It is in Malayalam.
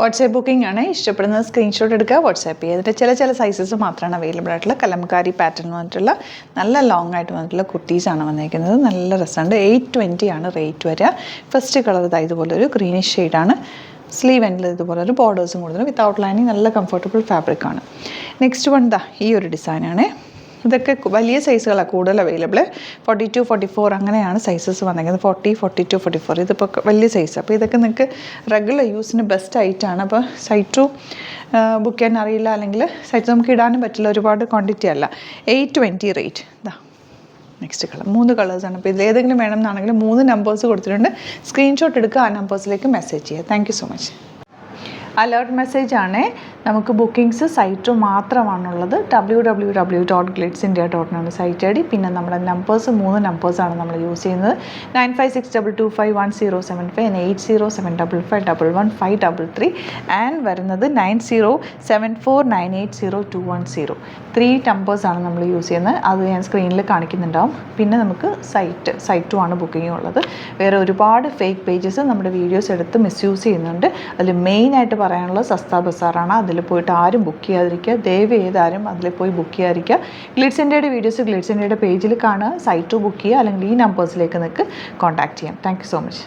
വാട്സാപ്പ് ബുക്കിംഗ് ആണ്. ഇഷ്ടപ്പെടുന്നത് സ്ക്രീൻഷോട്ട് എടുക്കുക, വാട്സാപ്പ് ചെയ്യുക. അതിൻ്റെ ചില സൈസസ് മാത്രമാണ് അവൈലബിൾ ആയിട്ടുള്ള കലംകാരി പാറ്റേൺ വന്നിട്ടുള്ള നല്ല ലോങ് ആയിട്ട് വന്നിട്ടുള്ള കുർത്തീസാണ് വന്നിരിക്കുന്നത്. നല്ല രസമുണ്ട്. 820 ആണ് റേറ്റ് വരിക. ഫസ്റ്റ് കളർ ഇതുപോലെ ഒരു ഗ്രീനിഷ് ഷെയ്ഡാണ്. സ്ലീവ് എൻഡിൽ ഇതുപോലെ ഒരു ബോർഡേഴ്സും കൊടുത്തിട്ട് വിത്തൗട്ട് ലൈനിങ് നല്ല കംഫർട്ടബിൾ ഫാബ്രിക്കാണ്. നെക്സ്റ്റ് വൺ ഈ ഒരു ഡിസൈനാണ്. ഇതൊക്കെ വലിയ സൈസുകളാണ് കൂടുതൽ അവൈലബിൾ. 42, 44 അങ്ങനെയാണ് സൈസസ് വന്നിരിക്കുന്നത്. 40, 42, 44 ഇതിപ്പോൾ വലിയ സൈസ്. അപ്പോൾ ഇതൊക്കെ നിങ്ങൾക്ക് റെഗുലർ യൂസിന് ബെസ്റ്റ് ആയിട്ടാണ്. അപ്പോൾ സൈറ്റ് ടു ബുക്ക് ചെയ്യാൻ അറിയില്ല, അല്ലെങ്കിൽ സൈറ്റ് നമുക്ക് ഇടാനും പറ്റില്ല, ഒരുപാട് ക്വാണ്ടിറ്റി അല്ല. 820 റേറ്റ്. നെക്സ്റ്റ് കളർ 3 കളേഴ്സാണ്. അപ്പോൾ ഇതിലേതെങ്കിലും വേണമെന്നാണെങ്കിൽ 3 നമ്പേഴ്സ് കൊടുത്തിട്ടുണ്ട്. സ്ക്രീൻഷോട്ട് എടുക്കുക, ആ നമ്പേഴ്സിലേക്ക് മെസ്സേജ് ചെയ്യുക. Thank you so much. Alert message ആണ്. നമുക്ക് ബുക്കിംഗ്സ് സൈറ്റ് മാത്രമാണുള്ളത്. www.glitzindia.com site I D. പിന്നെ നമ്മുടെ നമ്പേഴ്സ് 3 നമ്പേഴ്സാണ് നമ്മൾ യൂസ് ചെയ്യുന്നത്. 9562251075 and 8075551153 ആൻഡ് വരുന്നത് 9074980210. 3 നമ്പേഴ്സാണ് നമ്മൾ യൂസ് ചെയ്യുന്നത്. അത് ഞാൻ സ്ക്രീനിൽ കാണിക്കുന്നുണ്ടാവും. പിന്നെ നമുക്ക് സൈറ്റ് ആണ് ബുക്കിംഗ് ഉള്ളത്. വേറെ ഒരുപാട് ഫേക്ക് പേജസ് നമ്മുടെ വീഡിയോസ് എടുത്ത് മിസ്യൂസ് ചെയ്യുന്നുണ്ട്. അതിൽ മെയിനായിട്ട് പറയാനുള്ളത് സസ്ത ബസാറാണ്. അതിൽ പോയിട്ട് ആരും ബുക്ക് ചെയ്യാതിരിക്കുക. ദയവ് ചെയ്താരും അതിൽ പോയി ബുക്ക് ചെയ്യാതിരിക്കുക. ഗ്ലിറ്റ്സ് ഇന്ത്യയുടെ വീഡിയോസ് ഗ്ലിറ്റ്സ് ഇന്ത്യയുടെ പേജിൽ കാണുക, സൈറ്റ് ബുക്ക് ചെയ്യുക, അല്ലെങ്കിൽ ഈ നമ്പേഴ്സിലേക്ക് നിങ്ങൾക്ക് കോൺടാക്ട് ചെയ്യാം. Thank you so much.